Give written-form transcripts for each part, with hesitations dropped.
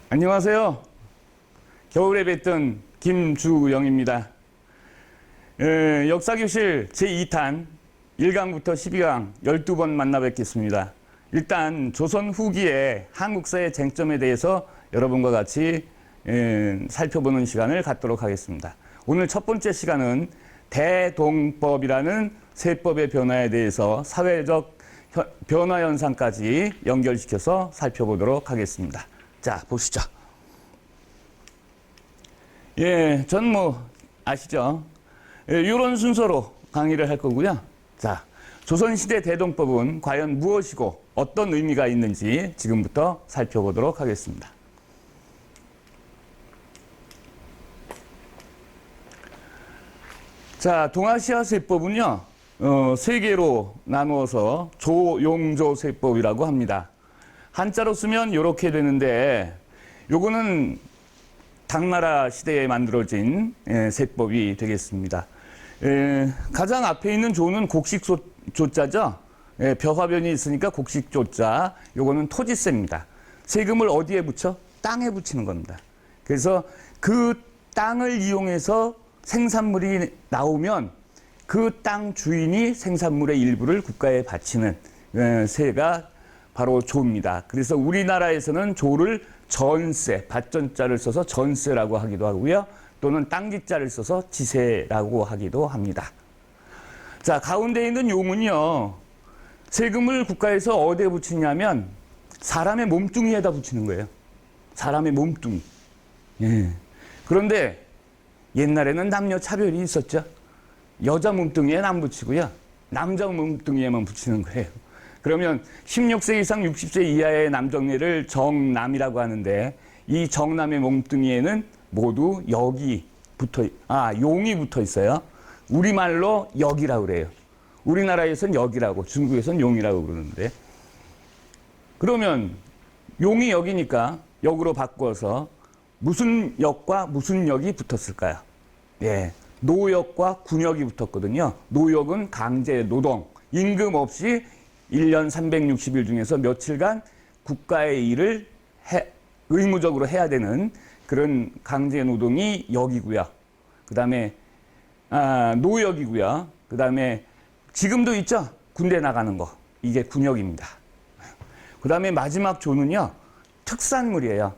안녕하세요. 겨울에 뵀던 김주영입니다. 역사교실 제2탄 1강부터 12강 12번 만나 뵙겠습니다. 일단 조선 후기의 한국사의 쟁점에 대해서 여러분과 같이 살펴보는 시간을 갖도록 하겠습니다. 오늘 첫 번째 시간은 대동법이라는 세법의 변화에 대해서 사회적 변화 현상까지 연결시켜서 살펴보도록 하겠습니다. 자, 보시죠. 전 아시죠? 이런 순서로 강의를 할 거고요. 자, 조선시대 대동법은 과연 무엇이고 어떤 의미가 있는지 지금부터 살펴보도록 하겠습니다. 자, 동아시아 세법은요, 세 개로 나누어서 조용조 세법이라고 합니다. 한자로 쓰면 이렇게 되는데, 요거는 당나라 시대에 만들어진 세법이 되겠습니다. 가장 앞에 있는 조는 곡식조자죠. 벼화변이 있으니까 곡식조자. 요거는 토지세입니다. 세금을 어디에 붙여? 땅에 붙이는 겁니다. 그래서 그 땅을 이용해서 생산물이 나오면 그 땅 주인이 생산물의 일부를 국가에 바치는 세가 바로 조입니다. 그래서 우리나라에서는 조를 전세, 밭전자를 써서 전세라고 하기도 하고요. 또는 땅지자를 써서 지세라고 하기도 합니다. 자, 가운데 있는 용은요, 세금을 국가에서 어디에 붙이냐면 사람의 몸뚱이에다 붙이는 거예요. 사람의 몸뚱이. 그런데 옛날에는 남녀 차별이 있었죠. 여자 몸뚱이에는 안 붙이고요. 남자 몸뚱이에만 붙이는 거예요. 그러면 16세 이상 60세 이하의 남정네를 정남이라고 하는데, 이 정남의 몸뚱이에는 모두 용이 붙어 있어요. 우리말로 역이라고 그래요. 우리나라에선 역이라고, 중국에선 용이라고 그러는데, 그러면 용이 역이니까 역으로 바꿔서 무슨 역과 무슨 역이 붙었을까요? 노역과 군역이 붙었거든요. 노역은 강제 노동, 임금 없이 1년 360일 중에서 며칠간 국가의 일을 의무적으로 해야 되는 그런 강제 노동이 역이고요. 그 다음에 노역이고요. 그 다음에 지금도 있죠? 군대 나가는 거. 이게 군역입니다. 그 다음에 마지막 조는요, 특산물이에요.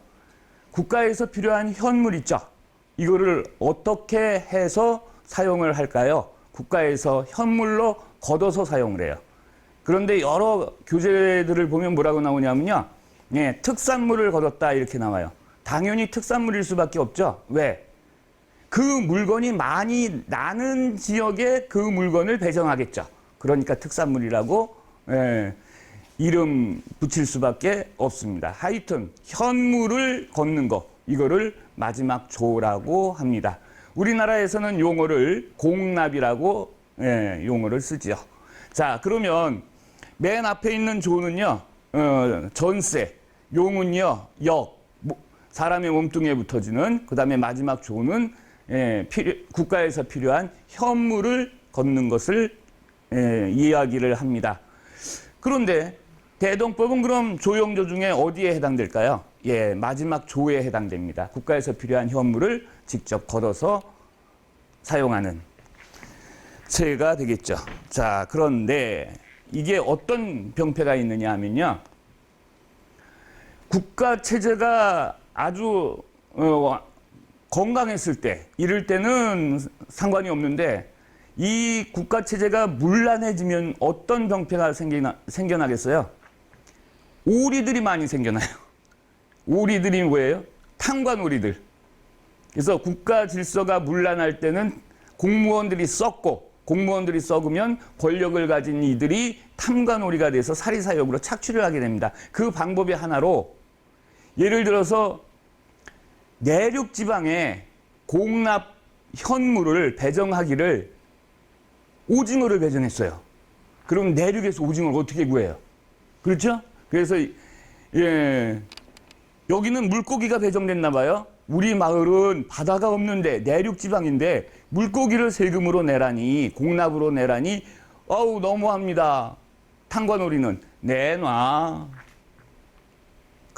국가에서 필요한 현물 있죠? 이거를 어떻게 해서 사용을 할까요? 국가에서 현물로 걷어서 사용을 해요. 그런데 여러 교재들을 보면 뭐라고 나오냐면요, 특산물을 걷었다 이렇게 나와요. 당연히 특산물일 수밖에 없죠. 왜? 그 물건이 많이 나는 지역에 그 물건을 배정하겠죠. 그러니까 특산물이라고 이름 붙일 수밖에 없습니다. 하여튼 현물을 걷는 거, 이거를 마지막 조라고 합니다. 우리나라에서는 용어를 공납이라고 용어를 쓰지요. 자, 그러면 맨 앞에 있는 조는요, 전세, 용은요, 역, 사람의 몸뚱이에 붙어지는, 그 다음에 마지막 조는 국가에서 필요한 현물을 걷는 것을 이야기를 합니다. 그런데 대동법은 그럼 조용조 중에 어디에 해당될까요? 마지막 조에 해당됩니다. 국가에서 필요한 현물을 직접 걷어서 사용하는 세가 되겠죠. 자, 그런데 이게 어떤 병폐가 있느냐 하면요, 국가 체제가 아주 건강했을 때, 이럴 때는 상관이 없는데, 이 국가 체제가 문란해지면 어떤 병폐가 생겨나겠어요? 오리들이 많이 생겨나요. 오리들이 뭐예요? 탕관오리들. 그래서 국가 질서가 문란할 때는 공무원들이 썩고, 공무원들이 썩으면 권력을 가진 이들이 탐관오리가 돼서 사리사욕으로 착취를 하게 됩니다. 그 방법의 하나로, 예를 들어서 내륙 지방에 공납 현물을 배정하기를 오징어를 배정했어요. 그럼 내륙에서 오징어를 어떻게 구해요? 그렇죠? 그래서 여기는 물고기가 배정됐나 봐요. 우리 마을은 바다가 없는데 내륙 지방인데 물고기를 세금으로 내라니, 공납으로 내라니, 어우 너무합니다. 탕관오리는 내놔.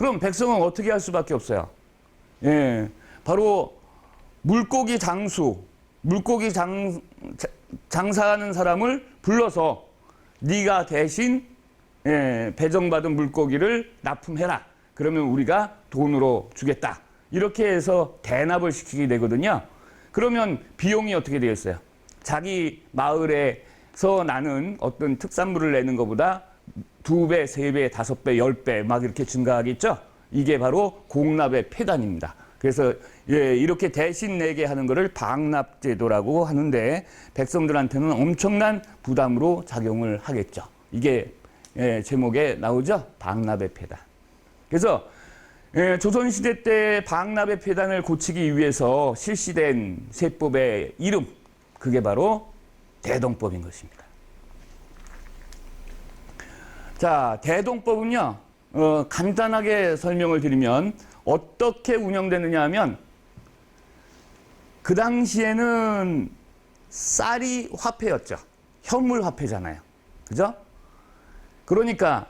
그럼 백성은 어떻게 할 수밖에 없어요? 예, 바로 물고기 장사하는 사람을 불러서 네가 대신 배정받은 물고기를 납품해라. 그러면 우리가 돈으로 주겠다. 이렇게 해서 대납을 시키게 되거든요. 그러면 비용이 어떻게 되겠어요? 자기 마을에서 나는 어떤 특산물을 내는 것보다 2배, 3배, 5배, 10배 막 이렇게 증가하겠죠? 이게 바로 공납의 폐단입니다. 그래서 이렇게 대신 내게 하는 것을 방납제도라고 하는데 백성들한테는 엄청난 부담으로 작용을 하겠죠. 이게 제목에 나오죠? 방납의 폐단. 그래서 조선시대 때 방납의 폐단을 고치기 위해서 실시된 세법의 이름, 그게 바로 대동법인 것입니다. 자, 대동법은요, 간단하게 설명을 드리면 어떻게 운영되느냐 하면 그 당시에는 쌀이 화폐였죠. 현물 화폐잖아요. 그죠? 그러니까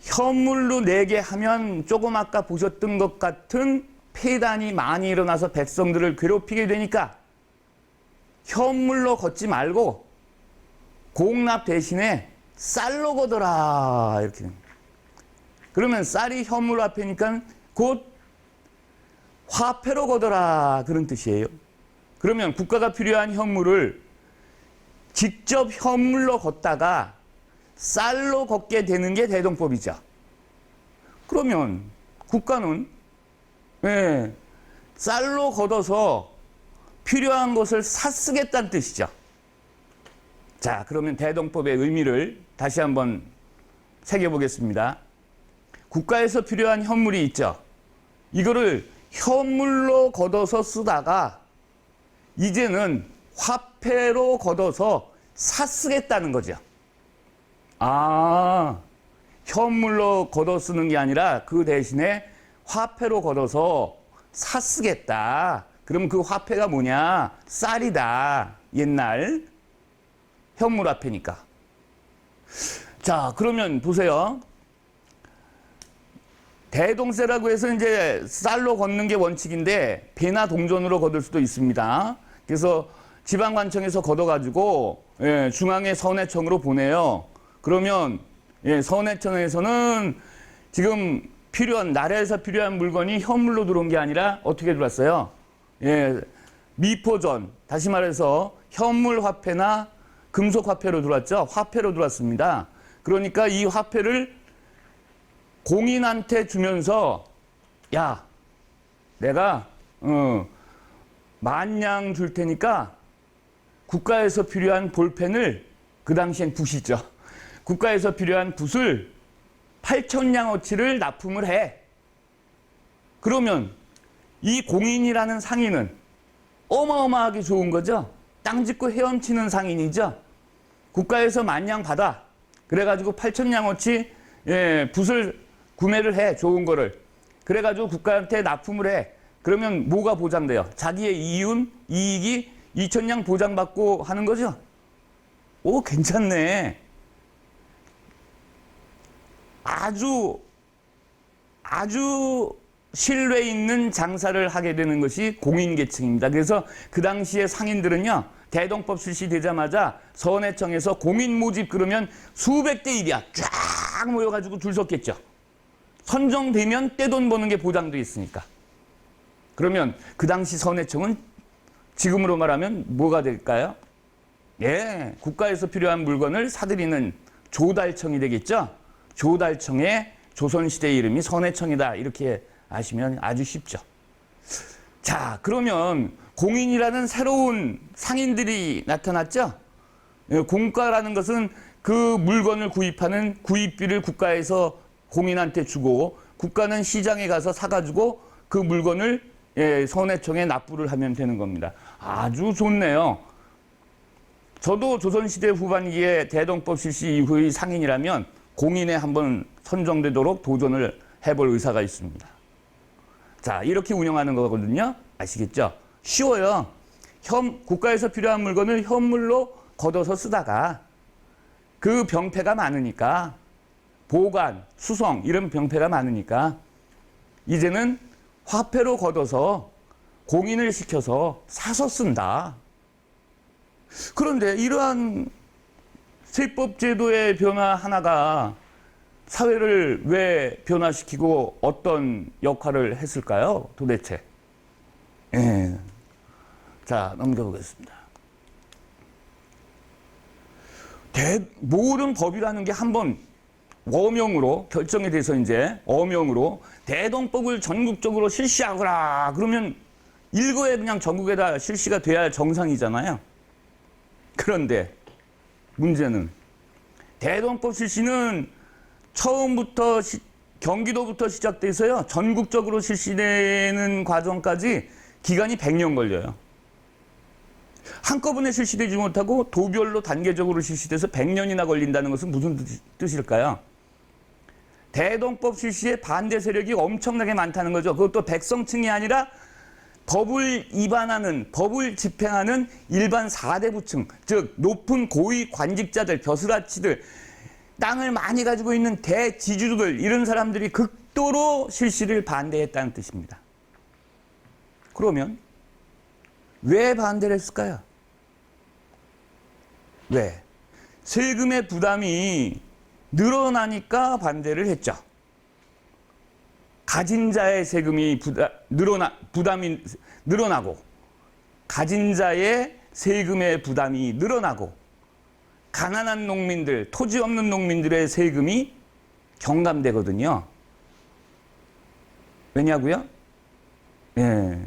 현물로 내게 하면 조금 아까 보셨던 것 같은 폐단이 많이 일어나서 백성들을 괴롭히게 되니까 현물로 걷지 말고 공납 대신에 쌀로 걷어라 이렇게 됩니다. 그러면 쌀이 현물 화폐니까 곧 화폐로 걷어라 그런 뜻이에요. 그러면 국가가 필요한 현물을 직접 현물로 걷다가 쌀로 걷게 되는 게 대동법이죠. 그러면 국가는 쌀로 걷어서 필요한 것을 샀쓰겠다는 뜻이죠. 자, 그러면 대동법의 의미를 다시 한번 새겨보겠습니다. 국가에서 필요한 현물이 있죠. 이거를 현물로 걷어서 쓰다가 이제는 화폐로 걷어서 샀쓰겠다는 거죠. 아, 현물로 걷어 쓰는 게 아니라 그 대신에 화폐로 걷어서 샀쓰겠다. 그럼 그 화폐가 뭐냐? 쌀이다. 옛날 현물 화폐니까. 자, 그러면 보세요. 대동세라고 해서 이제 쌀로 걷는 게 원칙인데 배나 동전으로 걷을 수도 있습니다. 그래서 지방관청에서 걷어가지고 중앙의 선해청으로 보내요. 그러면 선해청에서는 지금 나라에서 필요한 물건이 현물로 들어온 게 아니라 어떻게 들어왔어요? 미포전, 다시 말해서 현물 화폐나 금속 화폐로 들어왔죠. 화폐로 들어왔습니다. 그러니까 이 화폐를 공인한테 주면서 야, 내가 10,000냥 줄 테니까 국가에서 필요한 볼펜을, 그 당시엔 붓이죠. 국가에서 필요한 붓을 8,000냥어치를 납품을 해. 그러면 이 공인이라는 상인은 어마어마하게 좋은 거죠. 땅 짓고 헤엄치는 상인이죠. 국가에서 10,000냥 받아. 그래가지고 8,000냥어치 붓을 구매를 해. 좋은 거를. 그래가지고 국가한테 납품을 해. 그러면 뭐가 보장돼요? 자기의 이익이 2,000냥 보장받고 하는 거죠. 오, 괜찮네. 아주 신뢰 있는 장사를 하게 되는 것이 공인계층입니다. 그래서 그 당시에 상인들은요, 대동법 실시되자마자 선해청에서 공인 모집 그러면 수백 대 1이야. 쫙 모여가지고 줄 섰겠죠. 선정되면 떼돈 버는 게 보장돼 있으니까. 그러면 그 당시 선해청은 지금으로 말하면 뭐가 될까요? 국가에서 필요한 물건을 사들이는 조달청이 되겠죠. 조달청의 조선시대 이름이 선해청이다. 이렇게 아시면 아주 쉽죠. 자, 그러면 공인이라는 새로운 상인들이 나타났죠. 공가라는 것은 그 물건을 구입하는 구입비를 국가에서 공인한테 주고 국가는 시장에 가서 사가지고 그 물건을 선해청에 납부를 하면 되는 겁니다. 아주 좋네요. 저도 조선시대 후반기에 대동법 실시 이후의 상인이라면 공인에 한번 선정되도록 도전을 해볼 의사가 있습니다. 자, 이렇게 운영하는 거거든요. 아시겠죠? 쉬워요. 국가에서 필요한 물건을 현물로 걷어서 쓰다가 그 병폐가 많으니까 보관, 수성 이런 병폐가 많으니까 이제는 화폐로 걷어서 공인을 시켜서 사서 쓴다. 그런데 이러한 세법 제도의 변화 하나가 사회를 왜 변화시키고 어떤 역할을 했을까요? 도대체. 예. 자, 넘겨보겠습니다. 모든 법이라는 게 한번 어명으로 결정이 돼서 이제 어명으로 대동법을 전국적으로 실시하거라 그러면 일거에 그냥 전국에다 실시가 돼야 정상이잖아요. 그런데 문제는 대동법 실시는 처음부터 경기도부터 시작돼서요 전국적으로 실시되는 과정까지 기간이 100년 걸려요. 한꺼번에 실시되지 못하고 도별로 단계적으로 실시돼서 100년이나 걸린다는 것은 무슨 뜻일까요? 대동법 실시에 반대 세력이 엄청나게 많다는 거죠. 그것도 백성층이 아니라 법을 위반하는, 법을 집행하는 일반 사대부층, 즉 높은 고위 관직자들, 벼슬아치들, 땅을 많이 가지고 있는 대지주들, 이런 사람들이 극도로 실시를 반대했다는 뜻입니다. 그러면 왜 반대를 했을까요? 왜? 세금의 부담이 늘어나니까 반대를 했죠. 가진 자의 세금이 부담이 늘어나고, 가진 자의 세금의 부담이 늘어나고, 가난한 농민들, 토지 없는 농민들의 세금이 경감되거든요. 왜냐고요? 예.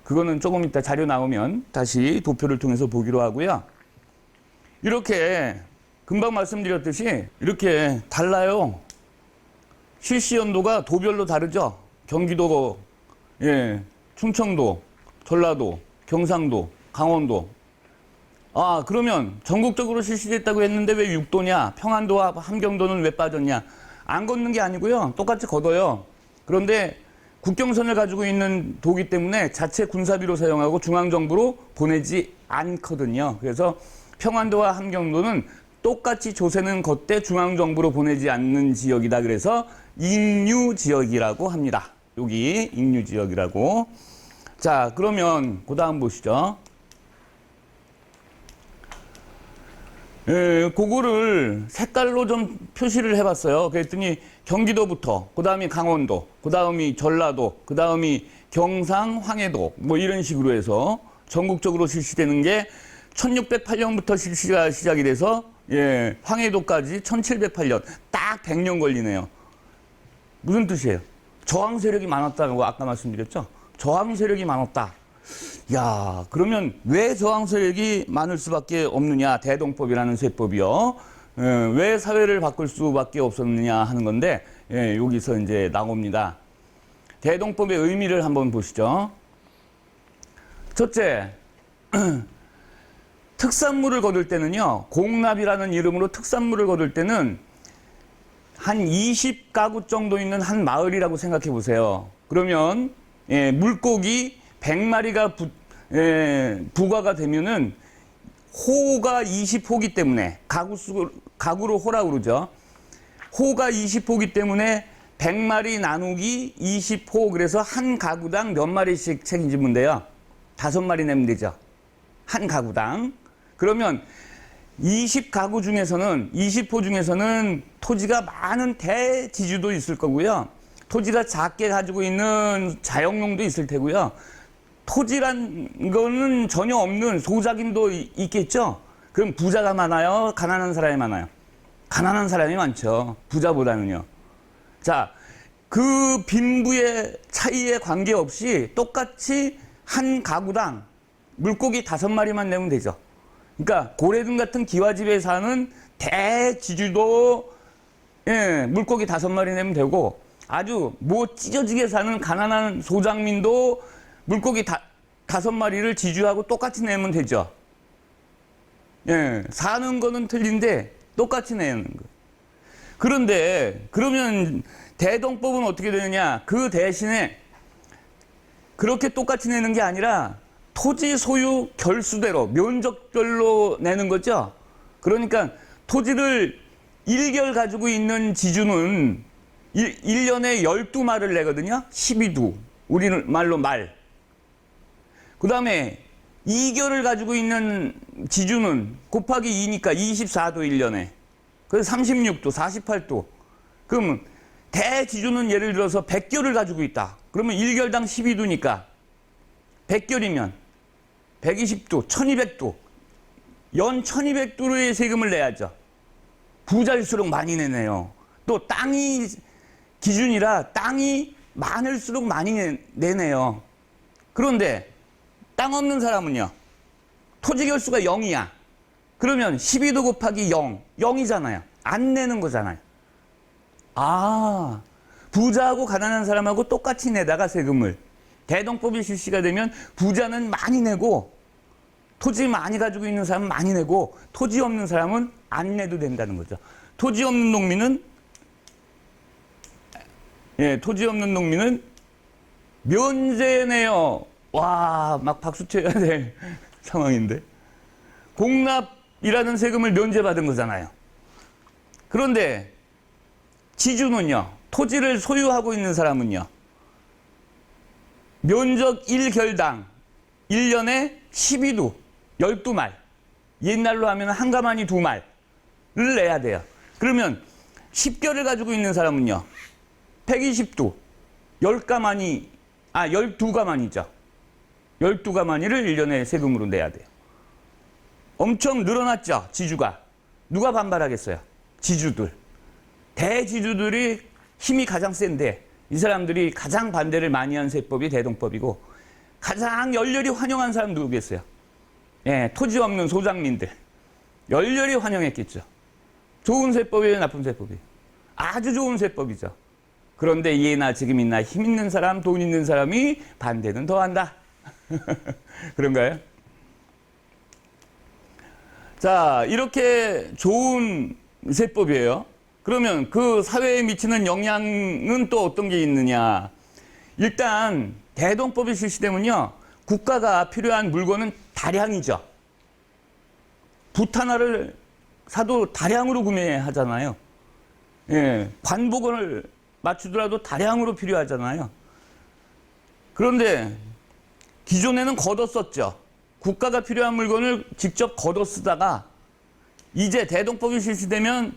그거는 조금 이따 자료 나오면 다시 도표를 통해서 보기로 하고요. 이렇게 금방 말씀드렸듯이 이렇게 달라요. 실시 연도가 도별로 다르죠. 경기도, 예, 충청도, 전라도, 경상도, 강원도. 아, 그러면 전국적으로 실시됐다고 했는데 왜 6도냐? 평안도와 함경도는 왜 빠졌냐? 안 걷는 게 아니고요. 똑같이 걷어요. 그런데 국경선을 가지고 있는 도기 때문에 자체 군사비로 사용하고 중앙정부로 보내지 않거든요. 그래서 평안도와 함경도는 똑같이 조세는 걷되 중앙정부로 보내지 않는 지역이다. 그래서 인유지역이라고 합니다. 여기 인유지역이라고. 자, 그러면 그 다음 보시죠. 그거를 색깔로 좀 표시를 해봤어요. 그랬더니 경기도부터, 그 다음이 강원도, 그 다음이 전라도, 그 다음이 경상, 황해도, 뭐 이런 식으로 해서 전국적으로 실시되는 게 1608년부터 실시가 시작이 돼서, 예, 황해도까지 1708년, 딱 100년 걸리네요. 무슨 뜻이에요? 저항 세력이 많았다고 아까 말씀드렸죠? 저항 세력이 많았다. 야, 그러면 왜 저항 세력이 많을 수밖에 없느냐? 대동법이라는 세법이요. 왜 사회를 바꿀 수밖에 없었느냐 하는 건데, 예, 여기서 이제 나옵니다. 대동법의 의미를 한번 보시죠. 첫째, 특산물을 거둘 때는요, 공납이라는 이름으로 특산물을 거둘 때는 한 20가구 정도 있는 한 마을이라고 생각해 보세요. 그러면, 예, 물고기 100마리가 부과가 되면은 호가 20호기 때문에 가구로 호라고 그러죠. 호가 20호기 때문에 100마리 나누기 20호, 그래서 한 가구당 몇 마리씩 책임지면 돼요? 5마리 내면 되죠. 한 가구당. 그러면 20가구 중에서는 20호 중에서는 토지가 많은 대지주도 있을 거고요. 토지가 작게 가지고 있는 자영농도 있을 테고요. 토지란 거는 전혀 없는 소작인도 있겠죠. 그럼 부자가 많아요? 가난한 사람이 많아요? 가난한 사람이 많죠. 부자보다는요. 자, 그 빈부의 차이에 관계없이 똑같이 한 가구당 물고기 5마리만 내면 되죠. 그러니까 고래등 같은 기와집에 사는 대지주도, 예, 물고기 5마리 내면 되고, 아주 뭐 찢어지게 사는 가난한 소장민도 물고기 5마리를 지주하고 똑같이 내면 되죠. 예, 사는 거는 틀린데 똑같이 내는 거. 그런데 그러면 대동법은 어떻게 되느냐? 그 대신에 그렇게 똑같이 내는 게 아니라 토지 소유 결수대로 면적별로 내는 거죠. 그러니까 토지를 1결 가지고 있는 지주는 1년에 12마를 내거든요. 12두. 우리말로 말. 그 다음에 2결을 가지고 있는 지주는 곱하기 2니까 24도 1년에. 그래서 36도, 48도. 그러면 대지주는 예를 들어서 100결을 가지고 있다. 그러면 1결당 12도니까 100결이면 120도, 1200도. 연 1200도의 세금을 내야죠. 부자일수록 많이 내네요. 또 땅이 기준이라 땅이 많을수록 많이 내네요. 그런데 땅 없는 사람은요. 토지 결수가 0이야. 그러면 12도 곱하기 0, 0이잖아요. 안 내는 거잖아요. 아, 부자하고 가난한 사람하고 똑같이 내다가 세금을. 대동법이 실시가 되면 부자는 많이 내고 토지 많이 가지고 있는 사람은 많이 내고 토지 없는 사람은 안 내도 된다는 거죠. 토지 없는 농민은 토지 없는 농민은 면제네요. 와, 막 박수 쳐야 될 상황인데. 공납이라는 세금을 면제받은 거잖아요. 그런데 지주는요. 토지를 소유하고 있는 사람은요. 면적 1결당 1년에 12도, 12말. 옛날로 하면 한 가마니 2말을 내야 돼요. 그러면 10결을 가지고 있는 사람은요. 120도, 12가마니죠. 12가마니를 1년에 세금으로 내야 돼요. 엄청 늘어났죠, 지주가. 누가 반발하겠어요? 지주들. 대지주들이 힘이 가장 센데 이 사람들이 가장 반대를 많이 한 세법이 대동법이고 가장 열렬히 환영한 사람 누구겠어요? 토지 없는 소장민들. 열렬히 환영했겠죠. 좋은 세법이에요, 나쁜 세법이에요? 아주 좋은 세법이죠. 그런데 예나 지금이나 힘 있는 사람, 돈 있는 사람이 반대는 더한다. 그런가요? 자, 이렇게 좋은 세법이에요. 그러면 그 사회에 미치는 영향은 또 어떤 게 있느냐. 일단 대동법이 실시되면요. 국가가 필요한 물건은 다량이죠. 붓 하나를 사도 다량으로 구매하잖아요. 관복을 맞추더라도 다량으로 필요하잖아요. 그런데 기존에는 걷어 썼죠. 국가가 필요한 물건을 직접 걷어 쓰다가 이제 대동법이 실시되면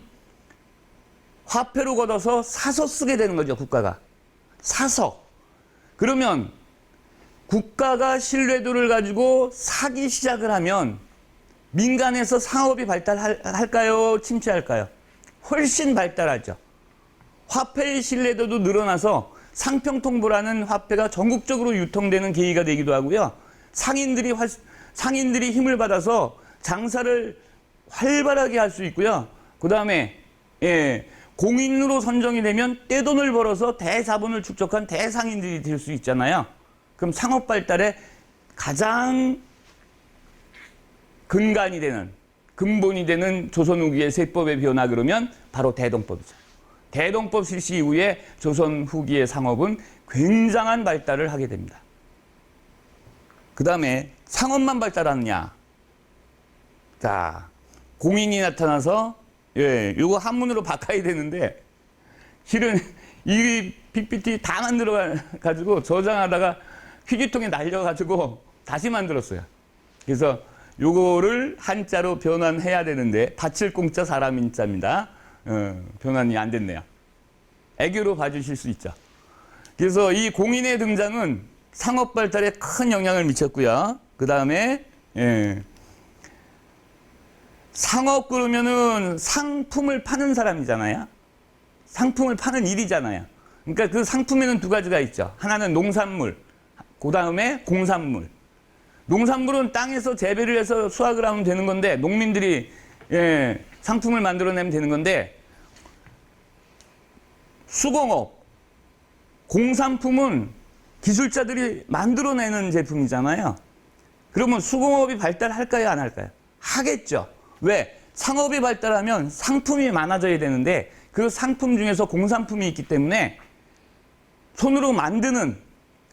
화폐로 걷어서 사서 쓰게 되는 거죠, 국가가. 사서. 그러면 국가가 신뢰도를 가지고 사기 시작을 하면 민간에서 상업이 발달할까요? 침체할까요? 훨씬 발달하죠. 화폐의 신뢰도도 늘어나서 상평통보라는 화폐가 전국적으로 유통되는 계기가 되기도 하고요. 상인들이 힘을 받아서 장사를 활발하게 할 수 있고요. 그 다음에 공인으로 선정이 되면 떼돈을 벌어서 대자본을 축적한 대상인들이 될 수 있잖아요. 그럼 상업 발달에 가장 근간이 되는, 근본이 되는 조선 후기의 세법의 변화 그러면 바로 대동법이죠. 대동법 실시 이후에 조선 후기의 상업은 굉장한 발달을 하게 됩니다. 그 다음에 상업만 발달하느냐. 자, 공인이 나타나서 이거 한문으로 바꿔야 되는데 실은 이 PPT 다 만들어 가지고 저장하다가 휴지통에 날려가지고 다시 만들었어요. 그래서 요거를 한자로 변환해야 되는데 다칠 공자 사람 인자입니다. 변환이 안 됐네요. 애교로 봐주실 수 있죠. 그래서 이 공인의 등장은 상업 발달에 큰 영향을 미쳤고요. 그 다음에 상업 그러면은 상품을 파는 사람이잖아요. 상품을 파는 일이잖아요. 그러니까 그 상품에는 두 가지가 있죠. 하나는 농산물, 그 다음에 공산물. 농산물은 땅에서 재배를 해서 수확을 하면 되는 건데 농민들이 상품을 만들어내면 되는 건데 수공업, 공산품은 기술자들이 만들어내는 제품이잖아요. 그러면 수공업이 발달할까요? 안 할까요? 하겠죠. 왜? 상업이 발달하면 상품이 많아져야 되는데 그 상품 중에서 공산품이 있기 때문에 손으로 만드는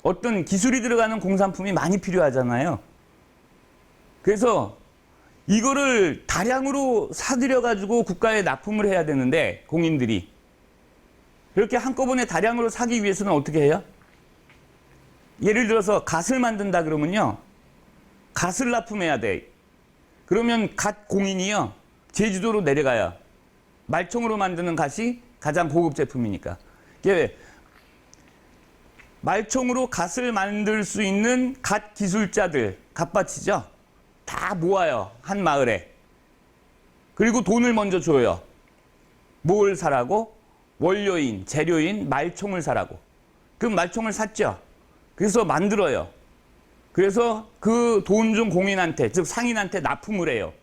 어떤 기술이 들어가는 공산품이 많이 필요하잖아요. 그래서 이거를 다량으로 사들여가지고 국가에 납품을 해야 되는데 공인들이 그렇게 한꺼번에 다량으로 사기 위해서는 어떻게 해요? 예를 들어서 갓을 만든다 그러면요. 갓을 납품해야 돼. 그러면 갓 공인이요. 제주도로 내려가요. 말총으로 만드는 갓이 가장 고급 제품이니까. 이게 말총으로 갓을 만들 수 있는 갓 기술자들, 갓밭이죠. 다 모아요. 한 마을에. 그리고 돈을 먼저 줘요. 뭘 사라고? 원료인, 재료인 말총을 사라고. 그럼 말총을 샀죠. 그래서 만들어요. 그래서 그 돈 준 공인한테, 즉 상인한테 납품을 해요.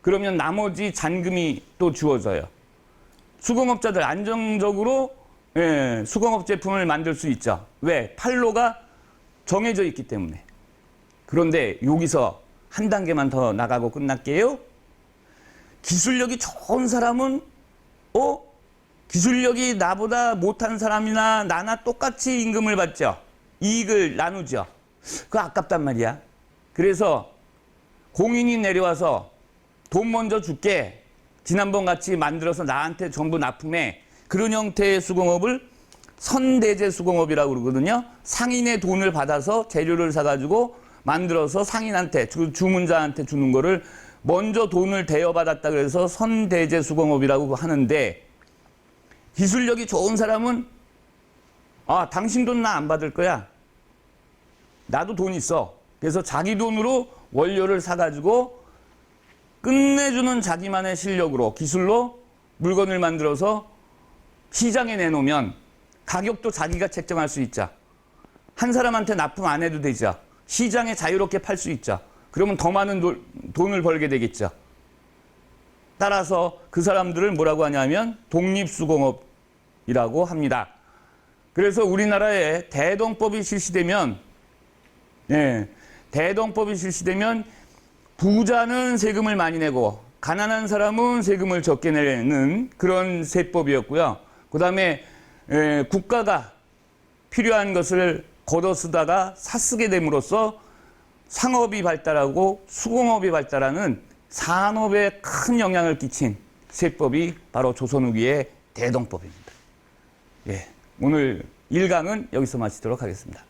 그러면 나머지 잔금이 또 주어져요. 수공업자들 안정적으로 수공업 제품을 만들 수 있죠. 왜? 판로가 정해져 있기 때문에. 그런데 여기서 한 단계만 더 나가고 끝날게요. 기술력이 좋은 사람은 기술력이 나보다 못한 사람이나 나나 똑같이 임금을 받죠. 이익을 나누죠. 그거 아깝단 말이야. 그래서 공인이 내려와서 돈 먼저 줄게. 지난번 같이 만들어서 나한테 전부 납품해. 그런 형태의 수공업을 선대제 수공업이라고 그러거든요. 상인의 돈을 받아서 재료를 사가지고 만들어서 상인한테, 주문자한테 주는 거를 먼저 돈을 대여받았다 그래서 선대제 수공업이라고 하는데, 기술력이 좋은 사람은 당신 돈 나 안 받을 거야. 나도 돈 있어. 그래서 자기 돈으로 원료를 사가지고 끝내주는 자기만의 실력으로, 기술로 물건을 만들어서 시장에 내놓으면 가격도 자기가 책정할 수 있죠. 한 사람한테 납품 안 해도 되죠. 시장에 자유롭게 팔 수 있죠. 그러면 더 많은 돈을 벌게 되겠죠. 따라서 그 사람들을 뭐라고 하냐면 독립수공업이라고 합니다. 그래서 우리나라에 대동법이 실시되면 부자는 세금을 많이 내고 가난한 사람은 세금을 적게 내는 그런 세법이었고요. 그 다음에 국가가 필요한 것을 걷어 쓰다가 사쓰게 됨으로써 상업이 발달하고 수공업이 발달하는 산업에 큰 영향을 끼친 세법이 바로 조선 후기의 대동법입니다. 오늘 1강은 여기서 마치도록 하겠습니다.